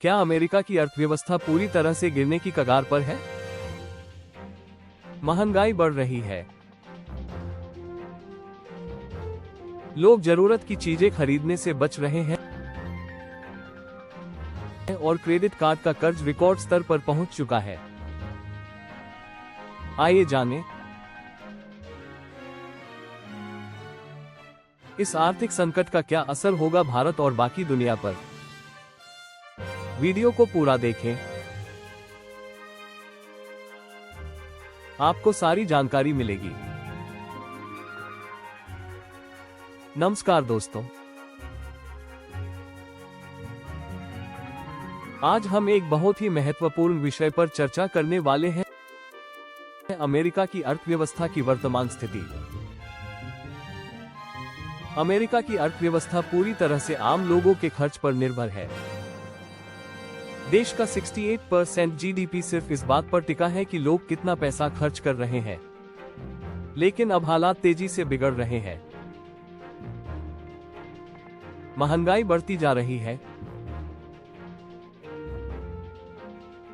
क्या अमेरिका की अर्थव्यवस्था पूरी तरह से गिरने की कगार पर है? महंगाई बढ़ रही है। लोग जरूरत की चीजें खरीदने से बच रहे हैं और क्रेडिट कार्ड का कर्ज रिकॉर्ड स्तर पर पहुंच चुका है। आइए जानें, इस आर्थिक संकट का क्या असर होगा भारत और बाकी दुनिया पर। वीडियो को पूरा देखें, आपको सारी जानकारी मिलेगी। नमस्कार दोस्तों, आज हम एक बहुत ही महत्वपूर्ण विषय पर चर्चा करने वाले हैं, अमेरिका की अर्थव्यवस्था की वर्तमान स्थिति। अमेरिका की अर्थव्यवस्था पूरी तरह से आम लोगों के खर्च पर निर्भर है। देश का 68% जीडीपी सिर्फ इस बात पर टिका है कि लोग कितना पैसा खर्च कर रहे हैं। लेकिन अब हालात तेजी से बिगड़ रहे हैं। महंगाई बढ़ती जा रही है।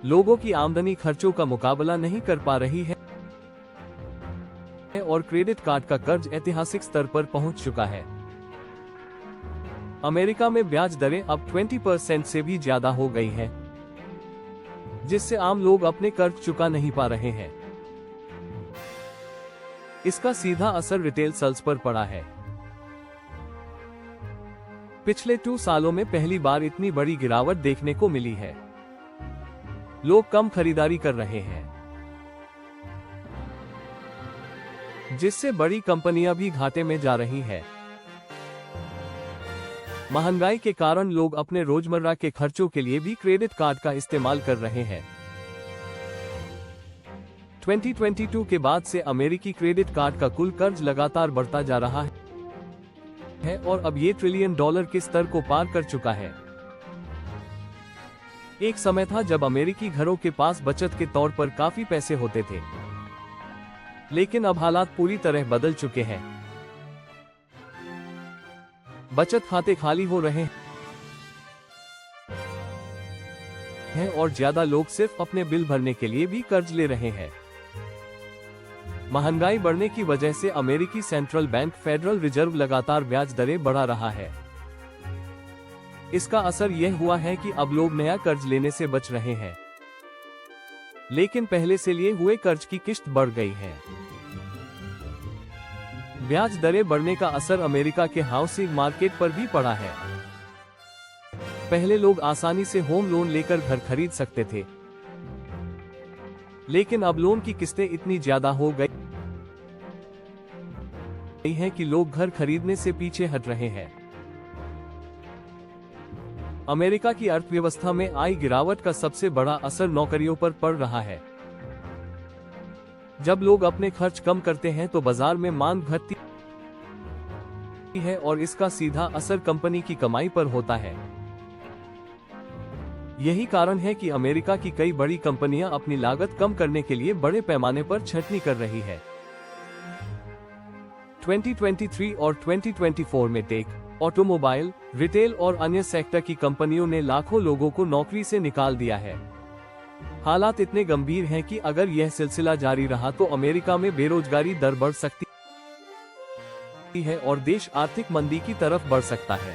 लोगों की आमदनी खर्चों का मुकाबला नहीं कर पा रही है और क्रेडिट कार्ड का कर्ज ऐतिहासिक स्तर पर पहुंच चुका है। अमेरिका में ब्याज दरें अब 20% से भी ज्यादा हो गई हैं, जिससे आम लोग अपने कर्ज चुका नहीं पा रहे हैं। इसका सीधा असर रिटेल सेल्स पर पड़ा है। पिछले 2 सालों में पहली बार इतनी बड़ी गिरावट देखने को मिली है। लोग कम खरीदारी कर रहे हैं, जिससे बड़ी कंपनियां भी घाटे में जा रही हैं। महंगाई के कारण लोग अपने रोजमर्रा के खर्चों के लिए भी क्रेडिट कार्ड का इस्तेमाल कर रहे हैं। 2022 के बाद से अमेरिकी क्रेडिट कार्ड का कुल कर्ज लगातार बढ़ता जा रहा है और अब ये $1 ट्रिलियन के स्तर को पार कर चुका है। एक समय था जब अमेरिकी घरों के पास बचत के तौर पर काफी पैसे होते थे, लेकिन अब हालात पूरी तरह बदल चुके हैं। बचत खाते खाली हो रहे हैं और ज्यादा लोग सिर्फ अपने बिल भरने के लिए भी कर्ज ले रहे हैं। महंगाई बढ़ने की वजह से अमेरिकी सेंट्रल बैंक फेडरल रिजर्व लगातार ब्याज दरें बढ़ा रहा है। इसका असर यह हुआ है कि अब लोग नया कर्ज लेने से बच रहे हैं, लेकिन पहले से लिए हुए कर्ज की किश्त बढ़ गई है। ब्याज दरें बढ़ने का असर अमेरिका के हाउसिंग मार्केट पर भी पड़ा है। पहले लोग आसानी से होम लोन लेकर घर खरीद सकते थे, लेकिन अब लोन की किस्तें इतनी ज्यादा हो गई हैं कि लोग घर खरीदने से पीछे हट रहे हैं। अमेरिका की अर्थव्यवस्था में आई गिरावट का सबसे बड़ा असर नौकरियों पर पड़ रहा है। जब लोग अपने खर्च कम करते हैं तो बाजार में मांग घटती है और इसका सीधा असर कंपनी की कमाई पर होता है। यही कारण है कि अमेरिका की कई बड़ी कंपनियां अपनी लागत कम करने के लिए बड़े पैमाने पर छंटनी कर रही है। 2023 और 2024 में टेक, ऑटोमोबाइल, रिटेल और अन्य सेक्टर की कंपनियों ने लाखों लोगों को नौकरी से निकाल दिया है। हालात इतने गंभीर हैं कि अगर यह सिलसिला जारी रहा तो अमेरिका में बेरोजगारी दर बढ़ सकती है और देश आर्थिक मंदी की तरफ बढ़ सकता है।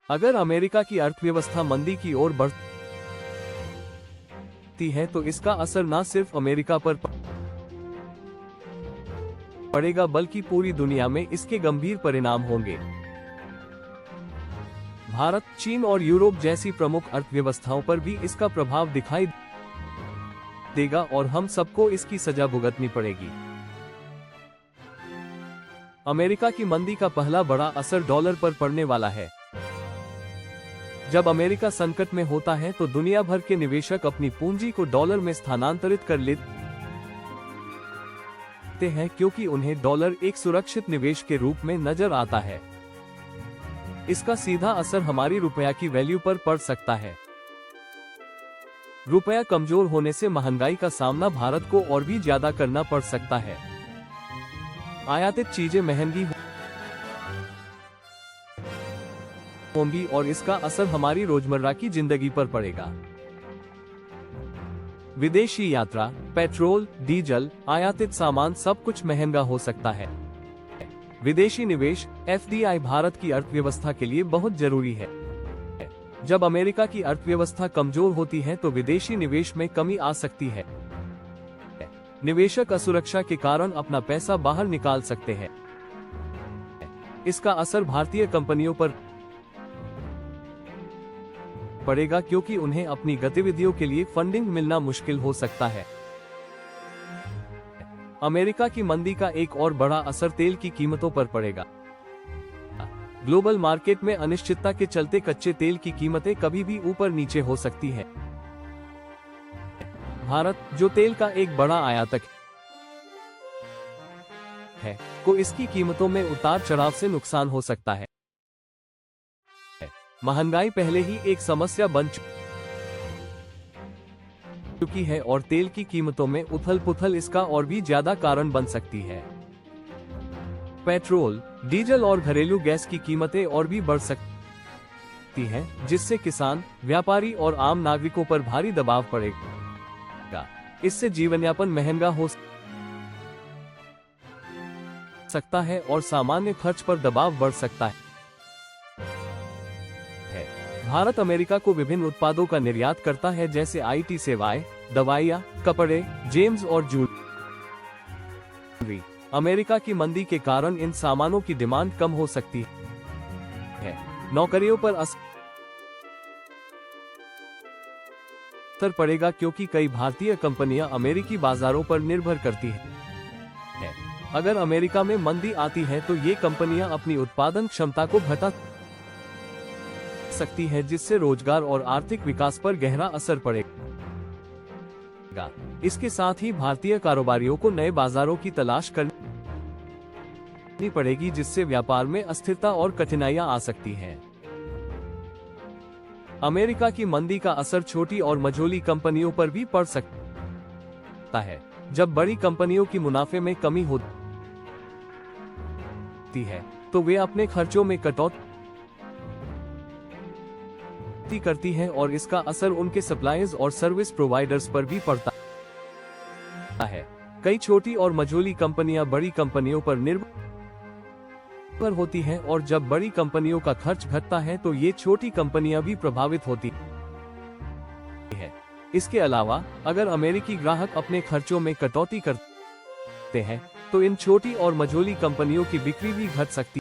अगर अमेरिका की अर्थव्यवस्था मंदी की ओर बढ़ती है तो इसका असर न सिर्फ अमेरिका पर पड़ेगा बल्कि पूरी दुनिया में इसके गंभीर परिणाम होंगे। भारत, चीन और यूरोप जैसी प्रमुख अर्थव्यवस्थाओं पर भी इसका प्रभाव दिखाई देगा और हम सबको इसकी सजा भुगतनी पड़ेगी। अमेरिका की मंदी का पहला बड़ा असर डॉलर पर पड़ने वाला है। जब अमेरिका संकट में होता है तो दुनिया भर के निवेशक अपनी पूंजी को डॉलर में स्थानांतरित कर लेते हैं, क्योंकि उन्हें डॉलर एक सुरक्षित निवेश के रूप में नजर आता है। इसका सीधा असर हमारी रुपया की वैल्यू पर पड़ सकता है। रुपया कमजोर होने से महंगाई का सामना भारत को और भी ज्यादा करना पड़ सकता है। आयातित चीजें महंगी होंगी और इसका असर हमारी रोजमर्रा की जिंदगी पर पड़ेगा। विदेशी यात्रा, पेट्रोल, डीजल, आयातित सामान सब कुछ महंगा हो सकता है। विदेशी निवेश FDI भारत की अर्थव्यवस्था के लिए बहुत जरूरी है। जब अमेरिका की अर्थव्यवस्था कमजोर होती है तो विदेशी निवेश में कमी आ सकती है। निवेशक असुरक्षा के कारण अपना पैसा बाहर निकाल सकते हैं। इसका असर भारतीय कंपनियों पर पड़ेगा क्योंकि उन्हें अपनी गतिविधियों के लिए फंडिंग मिलना मुश्किल हो सकता है। अमेरिका की मंदी का एक और बड़ा असर तेल की कीमतों पर पड़ेगा। ग्लोबल मार्केट में अनिश्चितता के चलते कच्चे तेल की कीमतें कभी भी ऊपर नीचे हो सकती हैं। भारत, जो तेल का एक बड़ा आयातक है, को इसकी कीमतों में उतार चढ़ाव से नुकसान हो सकता है। महंगाई पहले ही एक समस्या बन चुकी है और तेल की कीमतों में उथल-पुथल इसका और भी ज्यादा कारण बन सकती है। पेट्रोल, डीजल और घरेलू गैस की कीमतें और भी बढ़ सकती हैं, जिससे किसान, व्यापारी और आम नागरिकों पर भारी दबाव पड़ेगा। इससे जीवनयापन महंगा हो सकता है और सामान्य खर्च पर दबाव बढ़ सकता है। भारत अमेरिका को विभिन्न उत्पादों का निर्यात करता है जैसे IT सेवाएं, दवाइयां, कपड़े, जेम्स और जूलरी। अमेरिका की मंदी के कारण इन सामानों की डिमांड कम हो सकती है। नौकरियों पर असर पड़ेगा क्योंकि कई भारतीय कंपनियां अमेरिकी बाजारों पर निर्भर करती हैं। अगर अमेरिका में मंदी आती है तो ये कंपनियां अपनी उत्पादन क्षमता को घटा सकती है, जिससे रोजगार और आर्थिक विकास पर गहरा असर पड़ेगा। इसके साथ ही भारतीय कारोबारियों को नए बाजारों की तलाश करनी पड़ेगी, जिससे व्यापार में अस्थिरता और कठिनाइयां आ सकती हैं। अमेरिका की मंदी का असर छोटी और मझोली कंपनियों पर भी पड़ सकता है। जब बड़ी कंपनियों की मुनाफे में कमी होती है तो वे अपने खर्चों में कटौती करती हैं और इसका असर उनके सप्लायर्स और सर्विस प्रोवाइडर्स पर भी पड़ता है। कई छोटी और मझोली कंपनियां बड़ी कंपनियों पर निर्भर होती हैं और जब बड़ी कंपनियों का खर्च घटता है तो ये छोटी कंपनियां भी प्रभावित होती हैं। इसके अलावा अगर अमेरिकी ग्राहक अपने खर्चों में कटौती करते हैं तो इन छोटी और मझोली कंपनियों की बिक्री भी घट सकती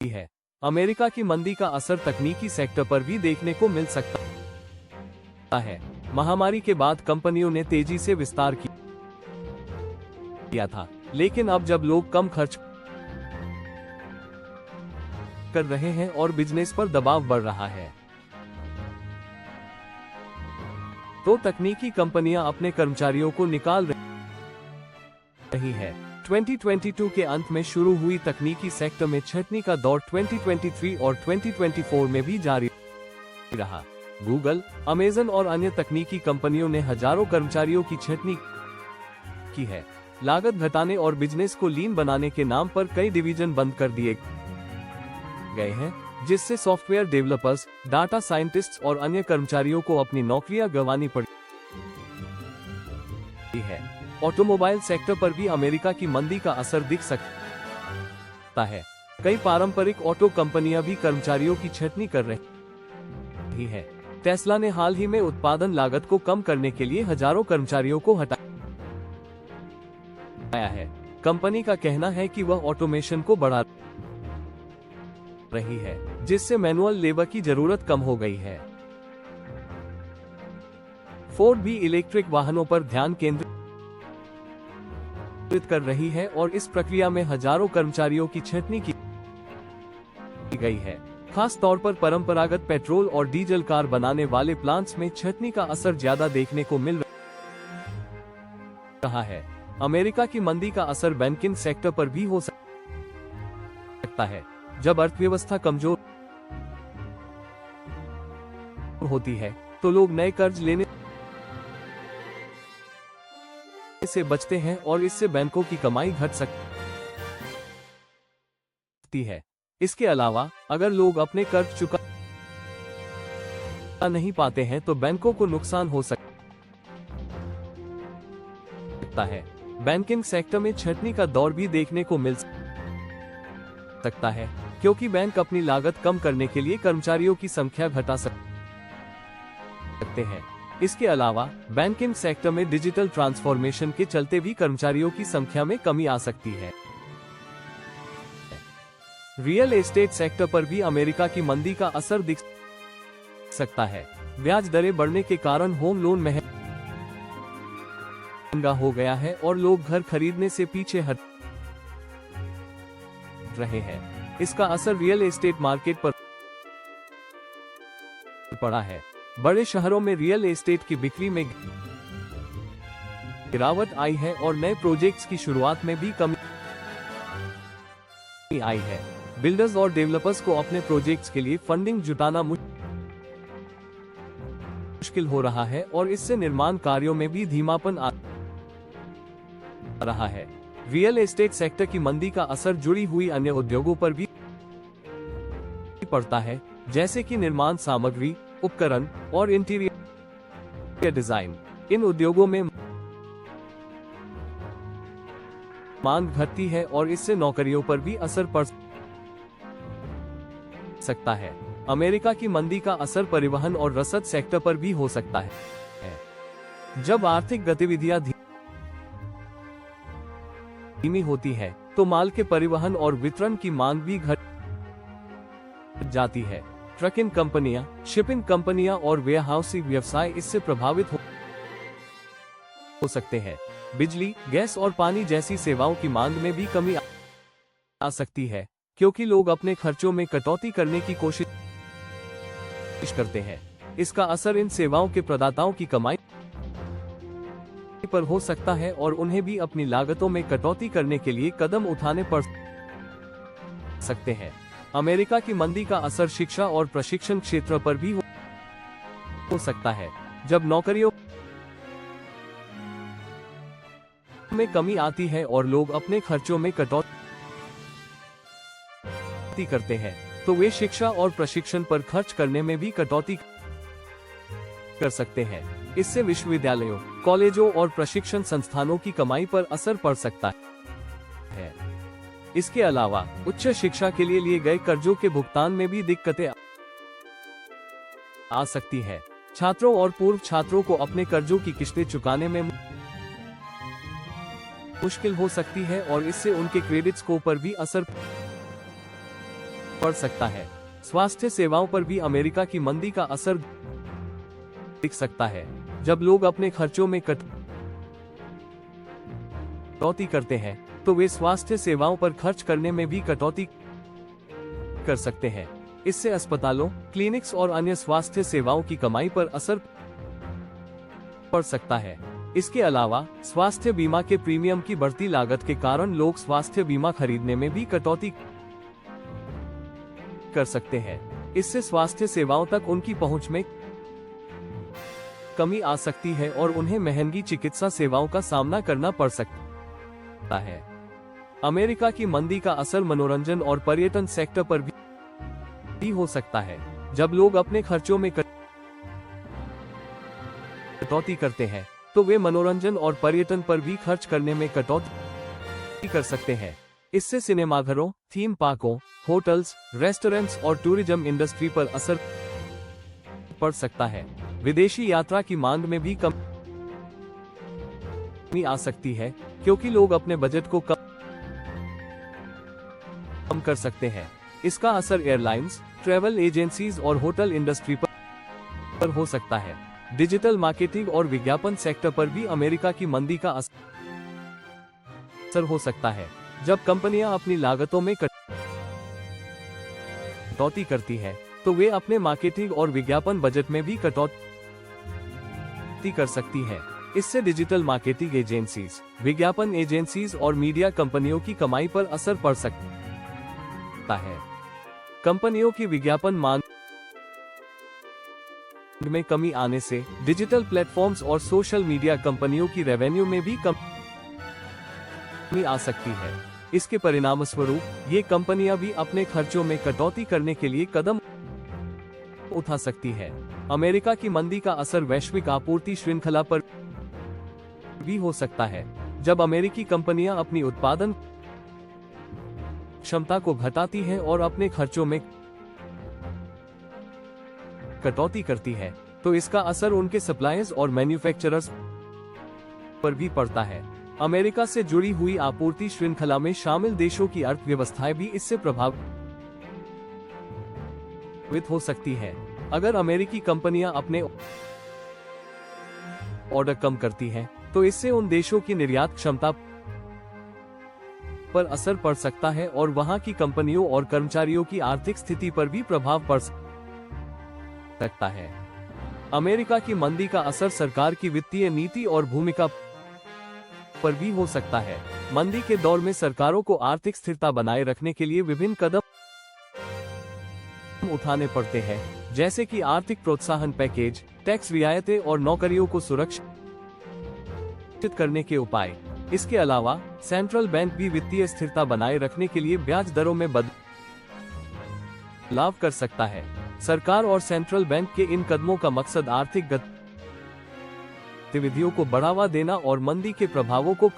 है। अमेरिका की मंदी का असर तकनीकी सेक्टर पर भी देखने को मिल सकता है। महामारी के बाद कंपनियों ने तेजी से विस्तार किया था, लेकिन अब जब लोग कम खर्च कर रहे हैं और बिजनेस पर दबाव बढ़ रहा है, तो तकनीकी कंपनियां अपने कर्मचारियों को निकाल रही है। 2022 के अंत में शुरू हुई तकनीकी सेक्टर में छंटनी का दौर 2023 और 2024 में भी जारी रहा। गूगल, अमेज़न और अन्य तकनीकी कंपनियों ने हजारों कर्मचारियों की छंटनी की है। लागत घटाने और बिजनेस को लीन बनाने के नाम पर कई डिवीजन बंद कर दिए गए हैं, जिससे सॉफ्टवेयर डेवलपर्स, डाटा साइंटिस्ट्स और अन्य कर्मचारियों को अपनी नौकरियां गंवानी पड़ी है। ऑटोमोबाइल सेक्टर पर भी अमेरिका की मंदी का असर दिख सकता है। कई पारंपरिक ऑटो कंपनियां भी कर्मचारियों की छंटनी कर रही हैं। टेस्ला ने हाल ही में उत्पादन लागत को कम करने के लिए हजारों कर्मचारियों को हटाया है। कंपनी का कहना है कि वह ऑटोमेशन को बढ़ा रही है, जिससे मैनुअल लेबर की जरूरत कम हो गई है। फोर्ड भी इलेक्ट्रिक वाहनों पर ध्यान केंद्रित कर रही है और इस प्रक्रिया में हजारों कर्मचारियों की छंटनी की गई है। खास तौर पर परंपरागत पेट्रोल और डीजल कार बनाने वाले प्लांट्स में छंटनी का असर ज्यादा देखने को मिल रहा है। अमेरिका की मंदी का असर बैंकिंग सेक्टर पर भी हो सकता है। जब अर्थव्यवस्था कमजोर होती है तो लोग नए कर्ज लेने से बचते हैं और इससे बैंकों की कमाई घट सकती है। इसके अलावा अगर लोग अपने कर्ज चुका नहीं पाते हैं तो बैंकों को नुकसान हो सकता है। बैंकिंग सेक्टर में छंटनी का दौर भी देखने को मिल सकता है, क्योंकि बैंक अपनी लागत कम करने के लिए कर्मचारियों की संख्या घटा सकते हैं। इसके अलावा बैंकिंग सेक्टर में डिजिटल ट्रांसफॉर्मेशन के चलते भी कर्मचारियों की संख्या में कमी आ सकती है। रियल एस्टेट सेक्टर पर भी अमेरिका की मंदी का असर दिख सकता है। ब्याज दरें बढ़ने के कारण होम लोन महंगा हो गया है और लोग घर खरीदने से पीछे हट रहे हैं। इसका असर रियल एस्टेट मार्केट पर पड़ा है। बड़े शहरों में रियल एस्टेट की बिक्री में गिरावट आई है और नए प्रोजेक्ट्स की शुरुआत में भी कमी आई है। बिल्डर्स और डेवलपर्स को अपने प्रोजेक्ट्स के लिए फंडिंग जुटाना मुश्किल हो रहा है और इससे निर्माण कार्यों में भी धीमापन आ रहा है। रियल एस्टेट सेक्टर की मंदी का असर जुड़ी हुई अन्य उद्योगों पर भी पड़ता है, जैसे कि निर्माण सामग्री, उपकरण और इंटीरियर डिजाइन। इन उद्योगों में मांग घटती है और इससे नौकरियों पर भी असर पड़ सकता है। अमेरिका की मंदी का असर परिवहन और रसद सेक्टर पर भी हो सकता है। जब आर्थिक गतिविधियां धीमी होती है तो माल के परिवहन और वितरण की मांग भी घट जाती है। ट्रकिंग कंपनियां, शिपिंग कंपनियां और वेयरहाउसिंग व्यवसाय इससे प्रभावित हो सकते हैं। बिजली, गैस और पानी जैसी सेवाओं की मांग में भी कमी आ सकती है, क्योंकि लोग अपने खर्चों में कटौती करने की कोशिश करते हैं। इसका असर इन सेवाओं के प्रदाताओं की कमाई पर हो सकता है और उन्हें भी अपनी लागतों में कटौती करने के लिए कदम उठाने पड़ सकते हैं। अमेरिका की मंदी का असर शिक्षा और प्रशिक्षण क्षेत्र पर भी हो सकता है। जब नौकरियों में कमी आती है और लोग अपने खर्चों में कटौती करते हैं, तो वे शिक्षा और प्रशिक्षण पर खर्च करने में भी कटौती कर सकते हैं। इससे विश्वविद्यालयों, कॉलेजों और प्रशिक्षण संस्थानों की कमाई पर असर पड़ सकता है। इसके अलावा उच्च शिक्षा के लिए लिए गए कर्जों के भुगतान में भी दिक्कतें आ सकती है। छात्रों और पूर्व छात्रों को अपने कर्जों की किस्तें चुकाने में मुश्किल हो सकती है और इससे उनके क्रेडिट स्कोर पर भी असर पड़ सकता है। स्वास्थ्य सेवाओं पर भी अमेरिका की मंदी का असर दिख सकता है। जब लोग अपने खर्चों में कटौती करते हैं तो वे स्वास्थ्य सेवाओं पर खर्च करने में भी कटौती कर सकते हैं। इससे अस्पतालों, क्लिनिक्स और अन्य स्वास्थ्य सेवाओं की कमाई पर असर पड़ सकता है। इसके अलावा स्वास्थ्य बीमा के प्रीमियम की बढ़ती लागत के कारण लोग स्वास्थ्य बीमा खरीदने में भी कटौती कर सकते हैं। इससे स्वास्थ्य सेवाओं तक उनकी पहुंच में कमी आ सकती है और उन्हें महंगी चिकित्सा सेवाओं का सामना करना पड़ सकता है। अमेरिका की मंदी का असर मनोरंजन और पर्यटन सेक्टर पर भी हो सकता है। जब लोग अपने खर्चों में कटौती करते हैं तो वे मनोरंजन और पर्यटन पर भी खर्च करने में कटौती कर सकते हैं। इससे सिनेमाघरों, थीम पार्कों, होटल्स, रेस्टोरेंट्स और टूरिज्म इंडस्ट्री पर असर पड़ सकता है। विदेशी यात्रा की मांग में भी कमी आ सकती है, क्योंकि लोग अपने बजट को कम कर सकते हैं। इसका असर एयरलाइंस, ट्रैवल एजेंसीज और होटल इंडस्ट्री पर हो सकता है। डिजिटल मार्केटिंग और विज्ञापन सेक्टर पर भी अमेरिका की मंदी का असर हो सकता है। जब कंपनियां अपनी लागतों में कटौती करती हैं, तो वे अपने मार्केटिंग और विज्ञापन बजट में भी कटौती कर सकती हैं। इससे डिजिटल मार्केटिंग एजेंसीज, विज्ञापन एजेंसीज और मीडिया कंपनियों की कमाई पर असर पड़ सकता है। कंपनियों की विज्ञापन मांग में कमी आने से डिजिटल प्लेटफॉर्म्स और सोशल मीडिया कंपनियों की रेवेन्यू में भी कमी आ सकती है। इसके परिणामस्वरूप ये कंपनियां भी अपने खर्चों में कटौती करने के लिए कदम उठा सकती है। अमेरिका की मंदी का असर वैश्विक आपूर्ति श्रृंखला पर भी हो सकता है। जब अमेरिकी कंपनियां अपनी उत्पादन क्षमता को घटाती हैं और अपने खर्चों में कटौती करती है, तो इसका असर उनके सप्लायर्स और मैन्युफैक्चरर्स पर भी पड़ता है। अमेरिका से जुड़ी हुई आपूर्ति श्रृंखला में शामिल देशों की अर्थव्यवस्थाएं भी इससे प्रभावित हो सकती है। अगर अमेरिकी कंपनियां अपने ऑर्डर कम करती हैं, तो इससे उन देशों की निर्यात क्षमता पर असर पड़ सकता है और वहां की कंपनियों और कर्मचारियों की आर्थिक स्थिति पर भी प्रभाव पड़ सकता है। अमेरिका की मंदी का असर सरकार की वित्तीय नीति और भूमिका पर भी हो सकता है। मंदी के दौर में सरकारों को आर्थिक स्थिरता बनाए रखने के लिए विभिन्न कदम उठाने पड़ते हैं, जैसे कि आर्थिक प्रोत्साहन पैकेज, टैक्स रियायतें और नौकरियों को सुरक्षित करने के उपाय। इसके अलावा सेंट्रल बैंक भी वित्तीय स्थिरता बनाए रखने के लिए ब्याज दरों में बदलाव कर सकता है। सरकार और सेंट्रल बैंक के इन कदमों का मकसद आर्थिक गतिविधियों को बढ़ावा देना और मंदी के प्रभावों को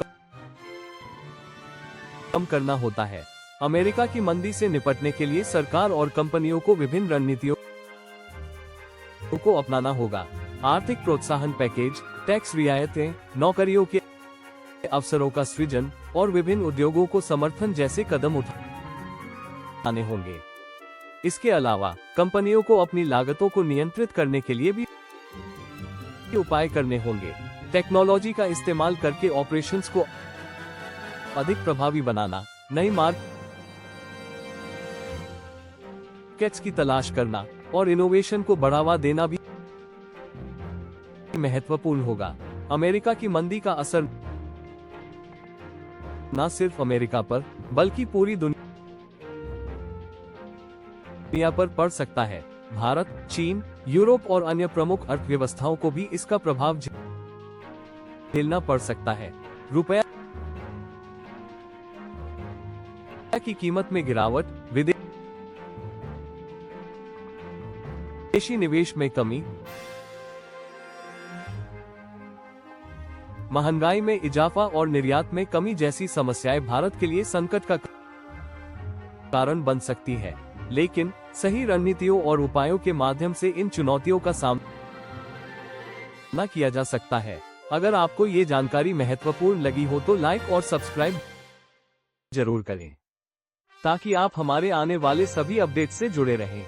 कम करना होता है। अमेरिका की मंदी से निपटने के लिए सरकार और कंपनियों को विभिन्न रणनीतियों को अपनाना होगा। आर्थिक प्रोत्साहन पैकेज, टैक्स रियायतें, नौकरियों के अवसरों का सृजन और विभिन्न उद्योगों को समर्थन जैसे कदम उठाने होंगे। इसके अलावा कंपनियों को अपनी लागतों को नियंत्रित करने के लिए भी उपाय करने होंगे। टेक्नोलॉजी का इस्तेमाल करके ऑपरेशंस को अधिक प्रभावी बनाना, नई मार्केट्स की तलाश करना और इनोवेशन को बढ़ावा देना भी महत्वपूर्ण होगा। अमेरिका की मंदी का असर न सिर्फ अमेरिका पर बल्कि पूरी दुनिया पर पड़ सकता है। भारत, चीन, यूरोप और अन्य प्रमुख अर्थव्यवस्थाओं को भी इसका प्रभाव झेलना पड़ सकता है। रुपया की कीमत में गिरावट, विदेशी निवेश में कमी, महंगाई में इजाफा और निर्यात में कमी जैसी समस्याएं भारत के लिए संकट का कारण बन सकती है। लेकिन सही रणनीतियों और उपायों के माध्यम से इन चुनौतियों का सामना किया जा सकता है। अगर आपको ये जानकारी महत्वपूर्ण लगी हो तो लाइक और सब्सक्राइब जरूर करें, ताकि आप हमारे आने वाले सभी अपडेट से जुड़े रहें।